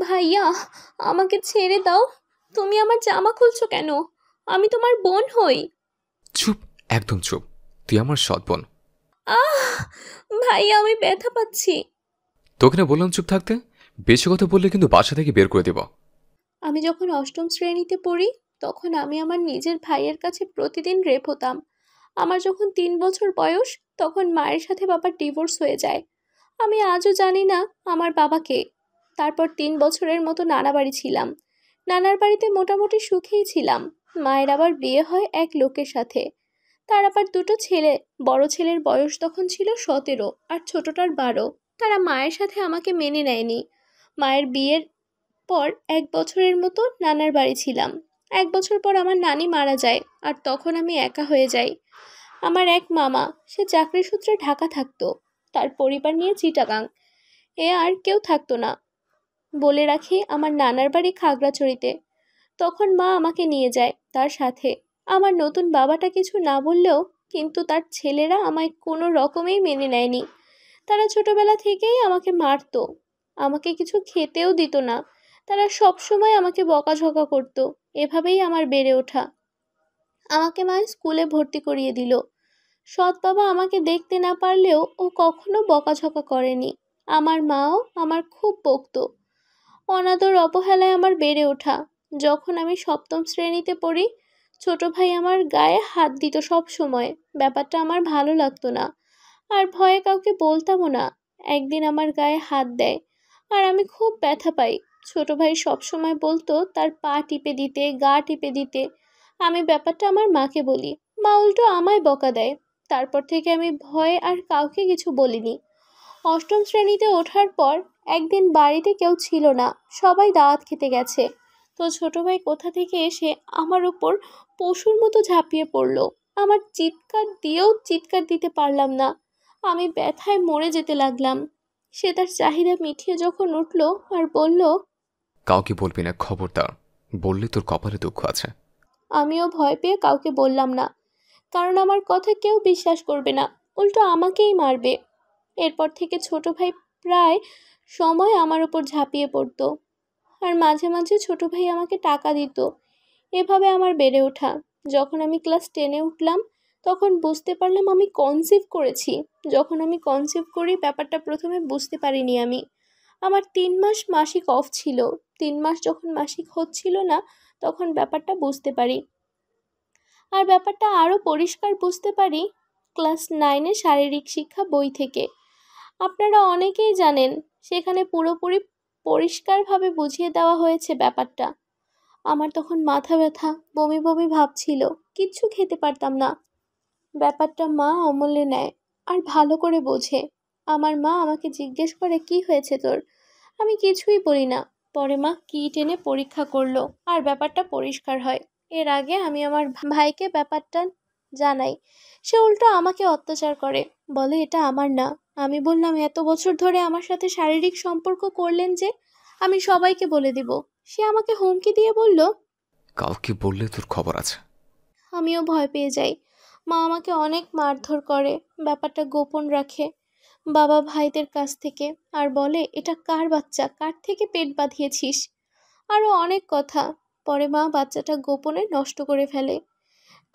ভাইয়া, আমাকে ছেড়ে দাও। তুমি আমার জামা খুলছো কেন? আমি তোমার বোন হই। চুপ, একদম চুপ। তুই আমার সৎ বোন। আহ! ভাইয়া, আমি ব্যথা পাচ্ছি। তোকে না বললাম চুপ থাকতে? বেশি কথা বললে কিন্তু বাসা থেকে বের করে দেব। আমি যখন অষ্টম শ্রেণীতে পড়ি, তখন আমি আমার নিজের ভাইয়ের কাছে প্রতিদিন রেপ হতাম। আমার যখন 3 বছর বয়স, তখন মায়ের সাথে বাবার ডিভোর্স হয়ে যায়। আমি আজও জানি না আমার বাবাকে। তারপর 3 বছরের মতো নানা বাড়ি ছিলাম। নানার বাড়িতে মোটামুটি সুখেই ছিলাম। মায়ের আবার বিয়ে হয় এক লোকের সাথে। তার আবার দুটো ছেলে। বড় ছেলের বয়স তখন ছিল 17 আর ছোটটার 12। তারা মায়ের সাথে আমাকে মেনে নেয়নি। মায়ের বিয়ের পর 1 বছরের মতো নানার বাড়ি ছিলাম। 1 বছর পর আমার নানি মারা যায়, আর তখন আমি একা হয়ে যাই। আমার এক মামা, সে চাকরি সূত্রে ঢাকা থাকতো। তার পরিবার নিয়ে চিটাগাং। আর কেউ থাকতো না। বলে রাখি, আমার নানার বাড়ি খাগড়াছড়িতে। তখন মা আমাকে নিয়ে যায় তার সাথে। আমার নতুন বাবাটা কিছু না বললেও, কিন্তু তার ছেলেরা আমায় কোনো রকমেই মেনে নেয়নি। তারা ছোটবেলা থেকেই আমাকে মারতো। আমাকে কিছু খেতেও দিত না। তারা সব সময় আমাকে বকাঝকা করতো। এভাবেই আমার বেড়ে ওঠা। আমাকে মা স্কুলে ভর্তি করিয়ে দিল। সৎ বাবা আমাকে দেখতে না পারলেও ও কখনো বকাঝকা করেনি। আমার মাও আমার খুব বকতো। অনাদর অবহেলায় আমার বেড়ে ওঠা। যখন আমি সপ্তম শ্রেণীতে পড়ি, ছোট ভাই আমার গায়ে হাত দিত সব সময়। ব্যাপারটা আমার ভালো লাগতো না, আর ভয়ে কাউকে বলতামও না। একদিন আমার গায়ে হাত দেয়, আর আমি খুব ব্যথা পাই। ছোট ভাই সব সময় বলতো তার পা টিপে দিতে, গা টিপে দিতে। আমি ব্যাপারটা আমার মাকে বলি। মা উল্টো আমায় বকা দেয়। তারপর থেকে আমি ভয়ে আর কাউকে কিছু বলিনি। অষ্টম শ্রেণীতে ওঠার পর একদিন বাড়িতে কেউ ছিল না, সবাই দাওয়াত খেতে গেছে। তো ছোট ভাই কোথা থেকে এসে আমার উপর পশুর মতো ঝাঁপিয়ে পড়লো। আমার চিৎকার দিয়েও চিৎকার দিতে পারলাম না। আমি ব্যথায় মরে যেতে লাগলাম। সে তার চাহিদা মিটিয়ে যখন উঠল আর বলল, কাউকে বলবি না, খবরদার। বললে তোর কপালে দুঃখ আছে। আমিও ভয় পেয়ে কাউকে বললাম না, কারণ আমার কথা কেউ বিশ্বাস করবে না, উল্টো আমাকেই মারবে। এরপর থেকে ছোট ভাই প্রায় সময় আমার উপর ঝাঁপিয়ে পড়তো, আর মাঝে মাঝে ছোট ভাই আমাকে টাকা দিত। এভাবে আমার বেড়ে ওঠা। যখন আমি ক্লাস 10-এ উঠলাম, তখন বুঝতে পারলাম আমি কনসিভ করেছি। যখন আমি কনসিভ করি, ব্যাপারটা প্রথমে বুঝতে পারিনি আমি। আমার 3 মাস মাসিক অফ ছিল। 3 মাস যখন মাসিক হচ্ছিল না, তখন ব্যাপারটা বুঝতে পারি। আর ব্যাপারটা আরও পরিষ্কার বুঝতে পারি ক্লাস 9-এ শারীরিক শিক্ষা বই থেকে। আপনারা অনেকেই জানেন, সেখানে পুরোপুরি পরিষ্কারভাবে বুঝিয়ে দেওয়া হয়েছে ব্যাপারটা। আমার তখন মাথা ব্যথা, বমি বমি ভাব ছিল, কিচ্ছু খেতে পারতাম না। ব্যাপারটা মা অমলে নেয় আর ভালো করে বোঝে। আমার মা আমাকে জিজ্ঞেস করে, কি হয়েছে তোর? আমি কিছুই বলি না। পরে মা কিট এনে পরীক্ষা করলো, আর ব্যাপারটা পরিষ্কার হয়। এর আগে আমি আমার ভাইকে ব্যাপারটা জানাই। সে উল্টো আমাকে অত্যাচার করে, বলে এটা আমার না। আমি বললাম, এত বছর ধরে আমার সাথে শারীরিক সম্পর্ক করলেন যে, আমি সবাইকে বলে দিব। সে আমাকে হুমকি দিয়ে বলল। কাউকে বললে তোর খবর আছে। আমিও ভয় পেয়ে যাই। মা আমাকে অনেক মারধর করে, ব্যাপারটা গোপন রাখে বাবা ভাইদের কাছ থেকে, আর বলে এটা কার বাচ্চা, কার থেকে পেট বাঁধিয়েছিস, আরও অনেক কথা। পরে মা বাচ্চাটা গোপনে নষ্ট করে ফেলে।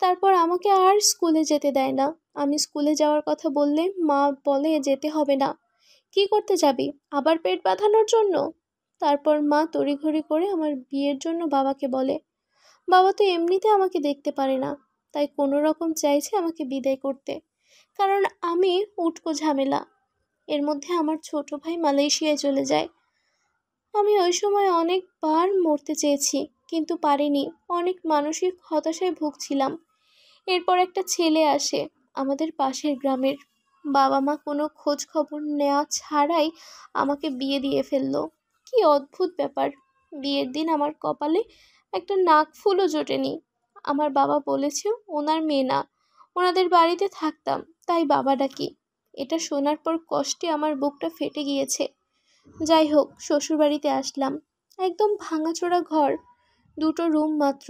তারপর আমাকে আর স্কুলে যেতে দেয় না। আমি স্কুলে যাওয়ার কথা বললে মা বলে যেতে হবে না। কি করতে যাবি, আবার পেট বাঁধানোর জন্য? তারপর মা তড়িঘড়ি করে আমার বিয়ের জন্য বাবাকে বলে। বাবা তো এমনিতে আমাকে দেখতে পারে না, তাই কোনো রকম চাইছে আমাকে বিদায় করতে, কারণ আমি উটকো ঝামেলা। এর মধ্যে আমার ছোট ভাই মালয়েশিয়ায় চলে যায়। আমি ওই সময় অনেকবার মরতে চেয়েছি, কিন্তু পারিনি। অনেক মানসিক হতাশায় ভুগছিলাম। এরপর একটা ছেলে আসে আমাদের পাশের গ্রামের। বাবা মা কোনো খোঁজ খবর নেওয়া ছাড়াই আমাকে বিয়ে দিয়ে ফেললো। কি অদ্ভুত ব্যাপার! বিয়ের দিন আমার কপালে একটা নাকফুলও জোটেনি। আমার বাবা বলেছে ওনার মেয়ে না, ওনাদের বাড়িতে থাকতাম, তাই বাবা ডাকি। এটা শোনার পর কষ্টে আমার বুকটা ফেটে গিয়েছে। যাই হোক, শ্বশুরবাড়িতে আসলাম। একদম ভাঙাচোরা ঘর, 2টো রুম মাত্র।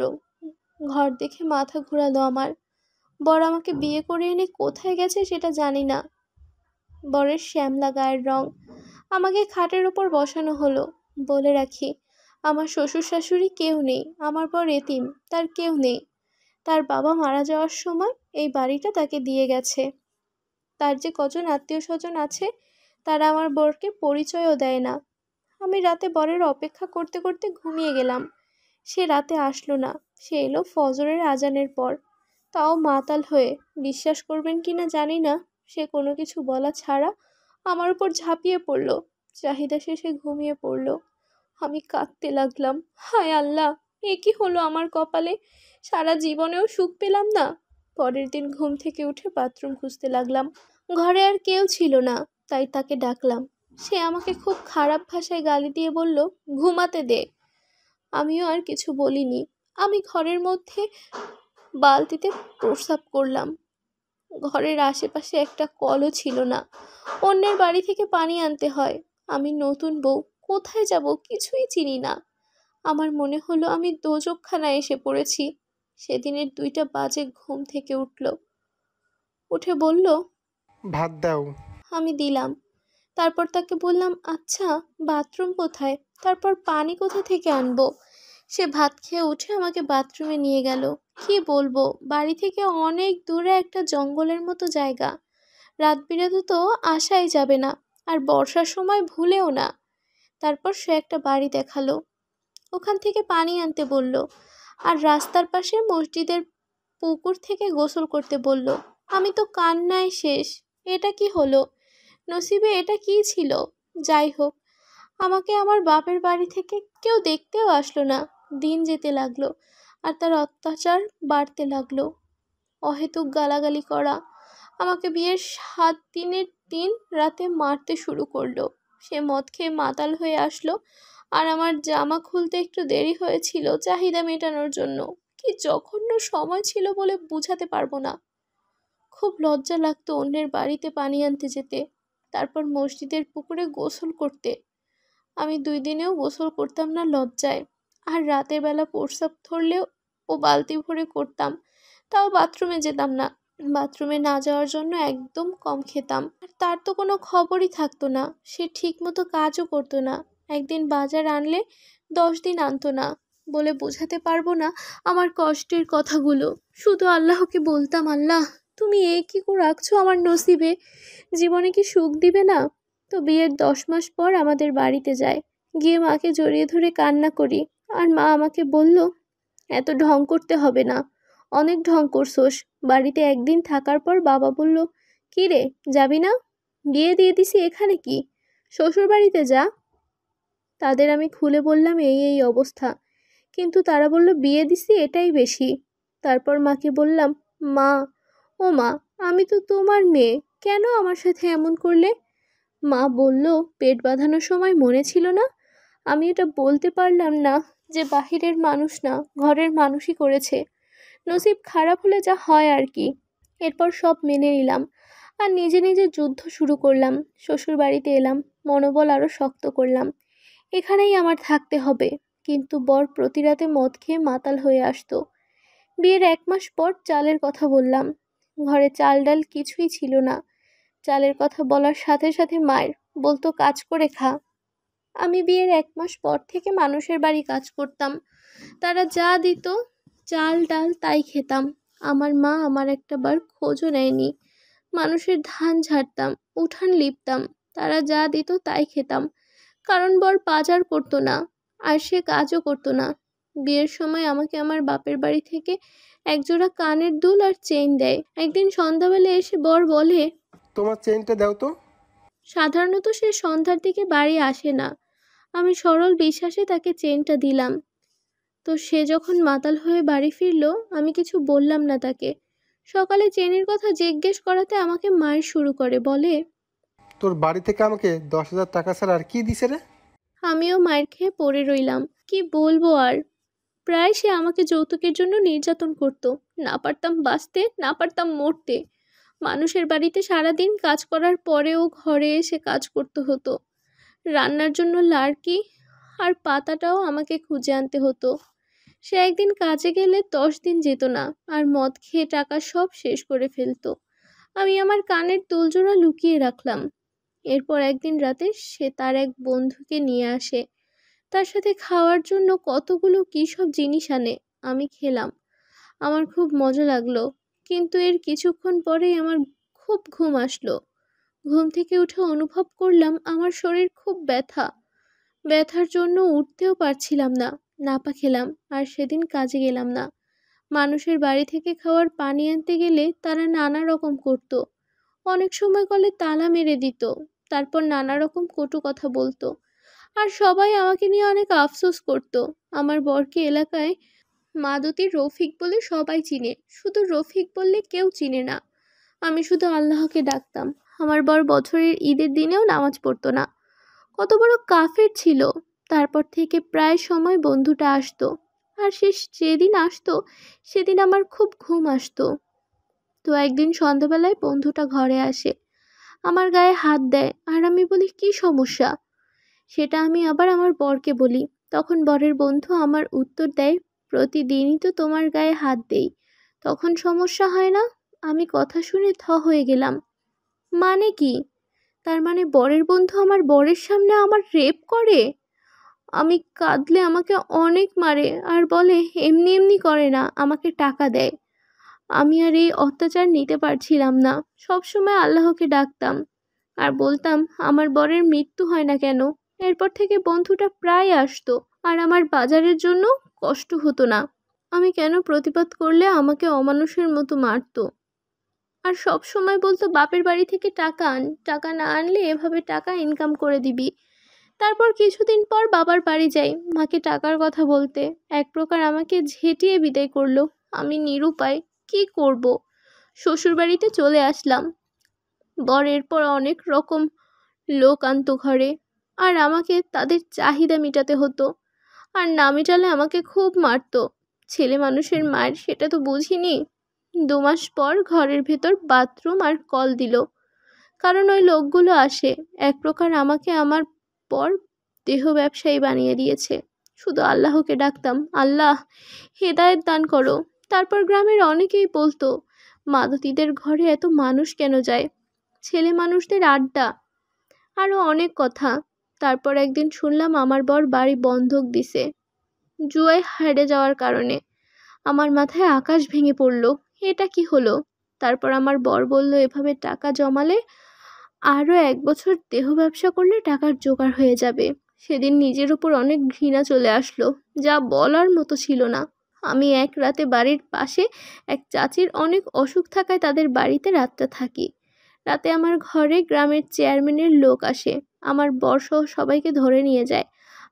ঘর দেখে মাথা ঘোরালো আমার। বর আমাকে বিয়ে করে এনে কোথায় গেছে সেটা জানি না। বরের শ্যামলা গায়ের রং। আমাকে খাটের ওপর বসানো হলো। বলে রাখি, আমার শ্বশুর শাশুড়ি কেউ নেই, আমার বর এতিম, তার কেউ নেই। তার বাবা মারা যাওয়ার সময় এই বাড়িটা তাকে দিয়ে গেছে। তার যে কজন আত্মীয় স্বজন আছে তারা আমার বরকে পরিচয়ও দেয় না। আমি রাতে বরের অপেক্ষা করতে করতে ঘুমিয়ে গেলাম। সে রাতে আসলো না। সে এলো ফজরের আজানের পর, তাও মাতাল হয়ে। বিশ্বাস করবেন কিনা জানি না, সে কোনো কিছু বলা ছাড়া আমার উপর ঝাঁপিয়ে পড়লো। চাহিদা শেষে ঘুমিয়ে পড়লো। আমি কাঁদতে লাগলাম, হায় আল্লাহ, এ কি হলো আমার কপালে! সারা জীবনেও সুখ পেলাম না। পরের দিন ঘুম থেকে উঠে বাথরুম খুঁজতে লাগলাম। ঘরে আর কেউ ছিল না, তাই তাকে ডাকলাম। সে আমাকে খুব খারাপ ভাষায় গালি দিয়ে বলল, ঘুমাতে দে। আমিও আর কিছু বলিনি। আমি ঘরের মধ্যে বালতিতে প্রস্রাব করলাম। ঘরের আশেপাশে একটা কলও ছিল না। অন্যের বাড়ি থেকে পানি আনতে হয়। আমি নতুন বউ, কোথায় যাব কিছুই চিনি না। আমার মনে হলো আমি দোজকখানায় এসে পড়েছি। সেদিনের 2টা বাজে ঘুম থেকে উঠে বলল, ভাত দাও। আমি দিলাম। তারপর তাকে বললাম, আচ্ছা বাথরুম কোথায়, তারপর পানি কোথা থেকে আনবো? সে ভাত খেয়ে উঠে আমাকে বাথরুমে নিয়ে গেল। কি বলবো, বাড়ি থেকে অনেক দূরে একটা জঙ্গলের মতো জায়গা। রাত বিরাতে তো আসাই যাবে না, আর বর্ষার সময় ভুলেও না। তারপর সে একটা বাড়ি দেখালো, ওখান থেকে পানি আনতে বলল, আর রাস্তার পাশে মসজিদের পুকুর থেকে গোসল করতে বলল। আমি তো কান্নায় শেষ। এটা কি হলো? নসিবে এটা কি ছিল? যাই হোক, আমাকে আমার বাপের বাড়ি থেকে কেউ দেখতেও আসলো না। দিন যেতে লাগলো, আর তার অত্যাচার বাড়তে লাগলো। অহেতুক গালাগালি করা। আমাকে বিয়ের 7 দিনের দিন রাতে মারতে শুরু করলো। সে মদ খেয়ে মাতাল হয়ে আসলো, আর আমার জামা খুলতে একটু দেরি হয়েছিল চাহিদা মেটানোর জন্য। কি জঘন্য সময় ছিল বলে বুঝাতে পারবো না। খুব লজ্জা লাগতো অন্যের বাড়িতে পানি আনতে যেতে, তারপর মসজিদের পুকুরে গোসল করতে। আমি 2 দিনেও গোসল করতাম না লজ্জায়। আর রাতের বেলা প্রস্রাব ধরলেও ও বালতি ভরে করতাম, তাও বাথরুমে যেতাম না। বাথরুমে না যাওয়ার জন্য একদম কম খেতাম। আর তার তো কোনো খবরই থাকতো না। সে ঠিক মতো কাজও করতো না। একদিন বাজার আনলে 10 দিন আনতো না। বলে বোঝাতে পারবো না আমার কষ্টের কথাগুলো। শুধু আল্লাহকে বলতাম, আল্লাহ তুমি এ কি করে রাখছো আমার নসিবে, জীবনে কি সুখ দিবে না? তো বিয়ের 10 মাস পর আমাদের বাড়িতে যায়। গিয়ে মাকে জড়িয়ে ধরে কান্না করি। আর মা আমাকে বলল, এত ঢং করতে হবে না, অনেক ঢং করছোস। বাড়িতে একদিন থাকার পর বাবা বলল, কি রে যাবি না? বিয়ে দিয়ে দিছি, এখানে কি? শ্বশুর বাড়িতে যা। তাদের আমি খুলে বললাম এই অবস্থা, কিন্তু তারা বলল বিয়ে দিছি এটাই বেশি। তারপর মাকে বললাম, মা, ও মা, আমি তো তোমার মেয়ে, কেন আমার সাথে এমন করলে? মা বলল, পেট বাঁধানোর সময় মনে ছিল না? আমি এটা বলতে পারলাম না যে বাহিরের মানুষ না, ঘরের মানুষই করেছে। নসিব খারাপ হলে যা হয় আর কি। এরপর সব মেনে নিলাম, আর নিজে নিজে যুদ্ধ শুরু করলাম। শ্বশুর বাড়িতে এলাম, মনোবল আরও শক্ত করলাম। এখানেই আমার থাকতে হবে। কিন্তু বর প্রতি রাতে মদ খেয়ে মাতাল হয়ে আসতো। বিয়ের 1 মাস পর চালের কথা বললাম। ঘরে চাল ডাল কিছুই ছিল না। চালের কথা বলার সাথে সাথে মায়ের বলতো, কাজ করে খা। আমি বিয়ের 1 মাস পর থেকে মানুষের বাড়ি কাজ করতাম। তারা যা দিত, চাল ডাল, তাই খেতাম। আমার মা আমার একটা বার খোঁজও নেয়নি। মানুষের ধান ঝাড়তাম, উঠান লিপতাম। তারা যা দিত তাই খেতাম, কারণ বর বাজার করতো না, আর সে কাজও করতো না। বিয়ের সময় আমাকে আমার বাপের বাড়ি থেকে একজোড়া কানের দুল আর চেইন দেয়। একদিন সন্ধ্যাবেলা এসে বর বলে, তোমার চেইনটা দাও তো। সাধারণত সে সন্ধ্যার দিকে বাড়ি আসে না। আমি সরল বিশ্বাসে তাকে চেনটা দিলাম। তো সে যখন মাতাল হয়ে বাড়ি ফিরলো, আমি কিছু বললাম না তাকে। সকালে চেনের কথা জিজ্ঞেস করাতে আমাকে মার শুরু করে, বলে, তোর বাড়ি থেকে আমাকে 10,000 টাকা ছাড়া আর কি দিছে রে? আমিও মার খেয়ে পড়ে রইলাম। কি বলবো আর। প্রায় সে আমাকে যৌতুকের জন্য নির্যাতন করত। না পারতাম বাঁচতে, না পারতাম মরতে। মানুষের বাড়িতে সারাদিন কাজ করার পরেও ঘরে এসে কাজ করতে হতো। রান্নার জন্য লাড়কি আর পাতাটাও আমাকে খুঁজে আনতে হতো। সে একদিন কাজে গেলে 10 দিন যেত না, আর মদ খেয়ে টাকা সব শেষ করে ফেলতো। আমি আমার কানের দুলজোড়া লুকিয়ে রাখলাম। এরপর একদিন রাতে সে তার এক বন্ধুকে নিয়ে আসে। তার সাথে খাওয়ার জন্য কতগুলো কী সব জিনিস আনে। আমি খেলাম, আমার খুব মজা লাগলো। কিন্তু এর কিছুক্ষণ পরেই আমার খুব ঘুম আসলো। ঘুম থেকে উঠে অনুভব করলাম আমার শরীর খুব ব্যথা। ব্যথার জন্য উঠতেও পারছিলাম না। নাপা খেলাম আর সেদিন কাজে গেলাম না। মানুষের বাড়ি থেকে খাওয়ার পানি আনতে গেলে তারা নানা রকম করত। অনেক সময় কলে তালা মেরে দিত, তারপর নানা রকম কটু কথা বলতো। আর সবাই আমাকে নিয়ে অনেক আফসোস করত। আমার বরকে এলাকায় মাদতির রফিক বলে সবাই চিনে, শুধু রফিক বললে কেউ চিনে না। আমি শুধু আল্লাহকে ডাকতাম। আমার বর বছরের ঈদের দিনেও নামাজ পড়তো না, কত বড় কাফের ছিল। তারপর থেকে প্রায় সময় বন্ধুটা আসতো, আর সে যেদিন আসতো সেদিন আমার খুব ঘুম আসতো। তো একদিন সন্ধ্যাবেলায় বন্ধুটা ঘরে আসে, আমার গায়ে হাত দেয়, আর আমি বলি কি সমস্যা। সেটা আমি আবার আমার বরকে বলি। তখন বরের বন্ধু আমার উত্তর দেয়, প্রতিদিনই তো তোমার গায়ে হাত দেই, তখন সমস্যা হয় না। আমি কথা শুনে থ হয়ে গেলাম। মানে কি? তার মানে বরের বন্ধু আমার বরের সামনে আমার রেপ করে? আমি কাঁদলে আমাকে অনেক মারে আর বলে এমনি এমনি করে না, আমাকে টাকা দেয়। আমি আর এই অত্যাচার নিতে পারছিলাম না। সবসময় আল্লাহকে ডাকতাম আর বলতাম আমার বরের মৃত্যু হয় না কেন। এরপর থেকে বন্ধুটা প্রায় আসতো, আর আমার বাজারের জন্য কষ্ট হতো না। আমি কেন প্রতিবাদ করলে আমাকে অমানুষের মতো মারতো। আর সব সময় বলতো বাপের বাড়ি থেকে টাকা আন, টাকা না আনলে এভাবে টাকা ইনকাম করে দিবি। তারপর কিছুদিন পর বাবার বাড়ি যাই মাকে টাকার কথা বলতে। এক প্রকার আমাকে ঝেঁটিয়ে বিদায় করলো। আমি নিরুপায়, কি করব। শ্বশুর বাড়িতে চলে আসলাম। বর এরপর অনেক রকম লোক আনতো ঘরে, আর আমাকে তাদের চাহিদা মেটাতে হতো। আর না মেটালে আমাকে খুব মারতো। ছেলে মানুষের মার সেটা তো বুঝিনি। 2 মাস পর ঘরের ভেতর বাথরুম আর কল দিল, কারণ ওই লোকগুলো আসে। এক প্রকার আমাকে আমার পর দেহ ব্যবসায়ী বানিয়ে দিয়েছে। শুধু আল্লাহকে ডাকতাম, আল্লাহ হেদায়েত দান করো। তারপর গ্রামের অনেকেই বলতো মাদতীদের ঘরে এত মানুষ কেন যায়, ছেলে মানুষদের আড্ডা, আরও অনেক কথা। তারপর একদিন শুনলাম আমার বর বাড়ি বন্ধক দিছে জুয়ায় হেরে যাওয়ার কারণে। আমার মাথায় আকাশ ভেঙে পড়ল। এটা কি হলো? তারপর আমার বর বলল এভাবে টাকা জমালে আরও 1 বছর দেহ ব্যবসা করলে টাকার জোগাড় হয়ে যাবে। সেদিন নিজের উপর অনেক ঘৃণা চলে আসলো, যা বলার মতো ছিল না। আমি এক রাতে বাড়ির পাশে এক চাচির অনেক অসুখ থাকায় তাদের বাড়িতে রাতটা থাকি। রাতে আমার ঘরে গ্রামের চেয়ারম্যানের লোক আসে, আমার বর সহ সবাইকে ধরে নিয়ে যায়,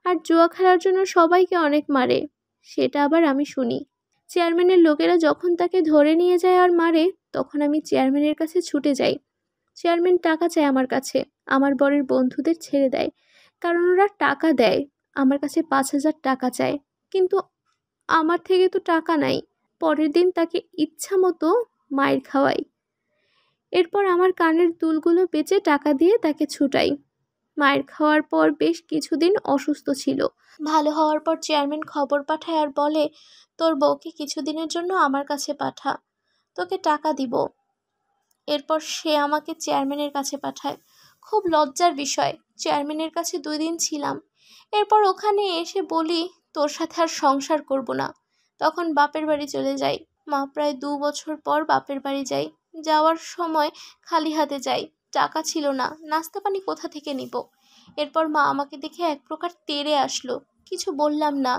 আর জুয়া খেলার জন্য সবাইকে অনেক মারে। সেটা আবার আমি শুনি। চেয়ারম্যানের লোকেরা যখন তাকে ধরে নিয়ে যায় আর মারে, তখন আমি চেয়ারম্যানের কাছে ছুটে যাই। চেয়ারম্যান টাকা চায় আমার কাছে। আমার বরের বন্ধুদের ছেড়ে দেয়, কারণ ওরা টাকা দেয়। আমার কাছে 5,000 টাকা চায়, কিন্তু আমার থেকে তো টাকা নাই। পরের দিন তাকে ইচ্ছা মতো মাইর খাওয়াই। এরপর আমার কানের দুলগুলো বেচে টাকা দিয়ে তাকে ছুটাই। মায়ের খাওয়ার পর বেশ কিছুদিন অসুস্থ ছিল। ভালো হওয়ার পর চেয়ারম্যান খবর পাঠায় আর বলে তোর বউকে কিছুদিনের জন্য আমার কাছে পাঠা, তোকে টাকা দিব। এরপর সে আমাকে চেয়ারম্যানের কাছে পাঠায়। খুব লজ্জার বিষয়, চেয়ারম্যানের কাছে 2 দিন ছিলাম। এরপর ওখানে এসে বলি তোর সাথে আর সংসার করব না। তখন বাপের বাড়ি চলে যাই। মা প্রায় 2 বছর পর বাপের বাড়ি যাই। যাওয়ার সময় খালি হাতে যাই, টাকা ছিল না, নাস্তা পানি কোথা থেকে নিব। এরপর মা আমাকে দেখে এক প্রকার তেড়ে আসলো। কিছু বললাম না।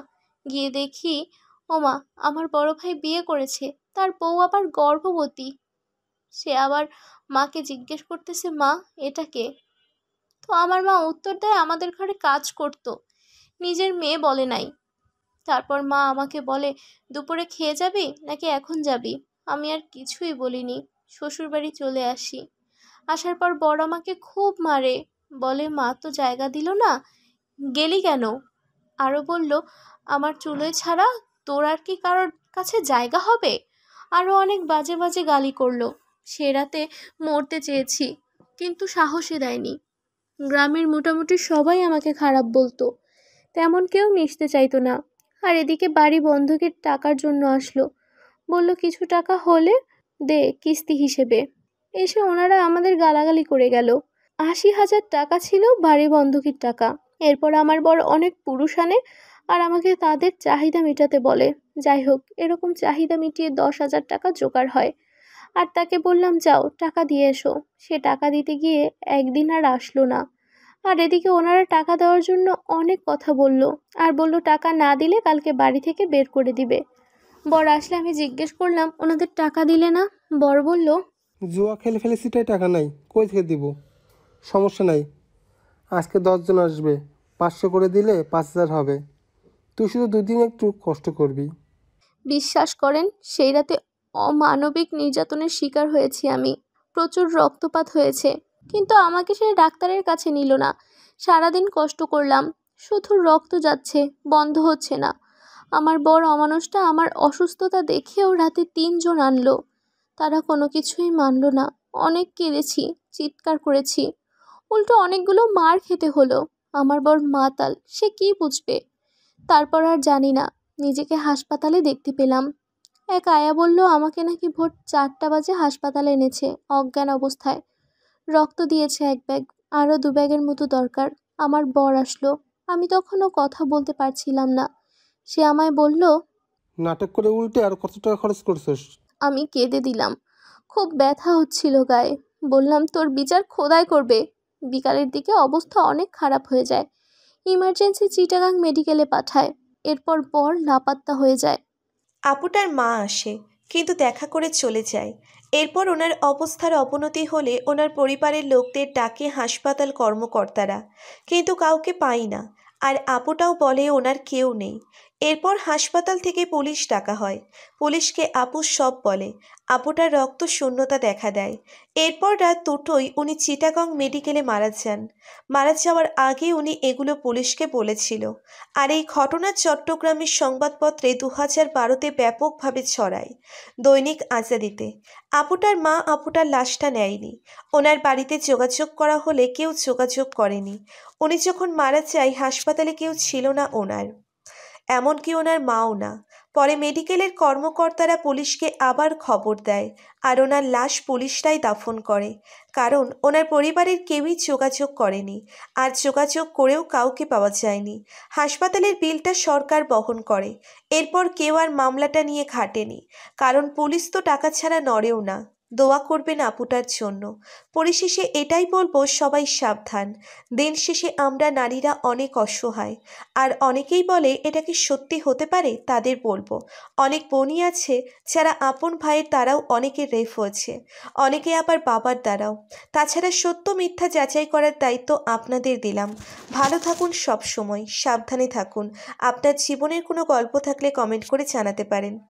গিয়ে দেখি ও মা, আমার বড় ভাই বিয়ে করেছে, তার বউ আবার গর্ভবতী। সে আবার মাকে জিজ্ঞেস করতেছে মা এটা কে? তো আমার মা উত্তর দেয় আমাদের ঘরে কাজ করতো, নিজের মেয়ে বলে নাই। তারপর মা আমাকে বলে দুপুরে খেয়ে যাবি নাকি এখন যাবি। আমি আর কিছুই বলিনি, শ্বশুরবাড়ি চলে আসি। আসার পর বড় আমাকে খুব মারে, বলে মা তো জায়গা দিল না, গেলি কেন। আরও বলল আমার চুলোয় ছাড়া তোর আর কি কারোর কাছে জায়গা হবে। আরও অনেক বাজে বাজে গালি করলো। সে রাতে মরতে চেয়েছি, কিন্তু সাহসে দেয়নি। গ্রামের মোটামুটি সবাই আমাকে খারাপ বলতো, তেমন কেউ মিশতে চাইতো না। আর এদিকে বাড়ি বন্ধকের টাকার জন্য আসলো, বলল কিছু টাকা হলে দে কিস্তি হিসেবে। এসে ওনারা আমাদের গালাগালি করে গেল। 80,000 টাকা ছিল বাড়ি বন্ধকের টাকা। এরপর আমার বর অনেক পুরুষ আনে আর আমাকে তাদের চাহিদা মেটাতে বলে। যাই হোক, এরকম চাহিদা মিটিয়ে 10,000 টাকা জোগাড় হয়। আর তাকে বললাম, যাও টাকা দিয়ে এসো। সে টাকা দিতে গিয়ে একদিন আর আসলো না। আর এদিকে ওনারা টাকা দেওয়ার জন্য অনেক কথা বলল, আর বলল টাকা না দিলে কালকে বাড়ি থেকে বের করে দিবে। বর আসলে আমি জিজ্ঞেস করলাম, ওনাদের টাকা দিলে না? বর বলল, জুয়া খেলে ফেলেছি তাই টাকা নাই, কই থেকে দিব? সমস্যা নাই, আজকে 10 জন আসবে, 500 করে দিলে 5,000 হবে। তুই শুধু 2 দিন একটু কষ্ট করবি। বিশ্বাস করেন, সেই রাতে অমানবিক নির্যাতনের শিকার হয়েছি আমি। প্রচুর রক্তপাত হয়েছে, কিন্তু আমাকে সে ডাক্তারের কাছে নিল না। সারাদিন কষ্ট করলাম, শুধু রক্ত যাচ্ছে, বন্ধ হচ্ছে না। আমার বড় অমানুষটা আমার অসুস্থতা দেখেও রাতে 3 জন আনলো। তারা কোনো কিছুই মানলো না। অনেক কেঁদেছি, চিৎকার করেছি, উল্টো অনেকগুলো মার খেতে হলো। আমার বর মাতাল, সে কি বুঝবে? তারপর আর জানি না, নিজেকে হাসপাতালে দেখতে পেলাম। এক আয়া বলল আমাকে নাকি ভোর 4টা বাজে হাসপাতালে এনেছে অজ্ঞান অবস্থায়। রক্ত দিয়েছে 1 ব্যাগ, আরও 2 ব্যাগের মতো দরকার। আমার বর আসলো, আমি তখনও কথা বলতে পারছিলাম না। সে আমায় বলল, নাটক করে উল্টে আর কত টাকা খরচ করছিস? আমি কেঁদে দিলাম। খুব ব্যথা হচ্ছিল গায়ে। বললাম, তোর বিচার খোদাই করবে। বিকালের দিকে অবস্থা অনেক খারাপ হয়ে যায়, ইমার্জেন্সি চিটাগাং মেডিকেলে পাঠায়। এরপর বর লাপাত্তা হয়ে যায়। আপুটার মা আসে, কিন্তু দেখা করে চলে যায়। এরপর ওনার অবস্থার অবনতি হলে ওনার পরিবারের লোকদের ডাকে হাসপাতাল কর্মকর্তারা, কিন্তু কাউকে পাই না। আর আপুটাও বলে ওনার কেউ নেই। এরপর হাসপাতাল থেকে পুলিশ ডাকা হয়। পুলিশকে আপু সব বলে। আপুটার রক্ত শূন্যতা দেখা দেয়। এরপর রাত 2টোয় উনি চিটাগং মেডিকেলে মারা যান। মারা যাওয়ার আগে উনি এগুলো পুলিশকে বলেছিল। আর এই ঘটনা চট্টগ্রামের সংবাদপত্রে 2012-তে ব্যাপকভাবে ছড়ায়, দৈনিক আজাদিতে। আপুটার মা আপুটার লাশটা নেয়নি। ওনার বাড়িতে যোগাযোগ করা হলে কেউ যোগাযোগ করেনি। উনি যখন মারা যায় হাসপাতালে কেউ ছিল না ওনার, এমনকি ওনার মাও না। পরে মেডিকেলের কর্মকর্তারা পুলিশকে আবার খবর দেয়, আর ওনার লাশ পুলিশরাই দাফন করে। কারণ ওনার পরিবারের কেউই যোগাযোগ করেনি, আর যোগাযোগ করেও কাউকে পাওয়া যায়নি। হাসপাতালের বিলটা সরকার বহন করে। এরপর কেউ আর মামলাটা নিয়ে ঘাটেনি, কারণ পুলিশ তো টাকা ছাড়া নড়েও না। দোয়া করবেন আপুটার জন্য। পরিশেষে এটাই বলবো, সবাই সাবধান। দিন শেষে আমরা নারীরা অনেক অসহায়। আর অনেকেই বলে এটা কি সত্যি হতে পারে, তাদের বলবো, অনেক বোনই আছে যারা আপন ভাইয়ের দ্বারাও অনেকে রেপ হয়েছে, অনেকে আবার বাবার দ্বারাও। তাছাড়া সত্য মিথ্যা যাচাই করার দায়িত্ব আপনাদের দিলাম। ভালো থাকুন, সব সময় সাবধানে থাকুন। আপনার জীবনের কোনো গল্প থাকলে কমেন্ট করে জানাতে পারেন।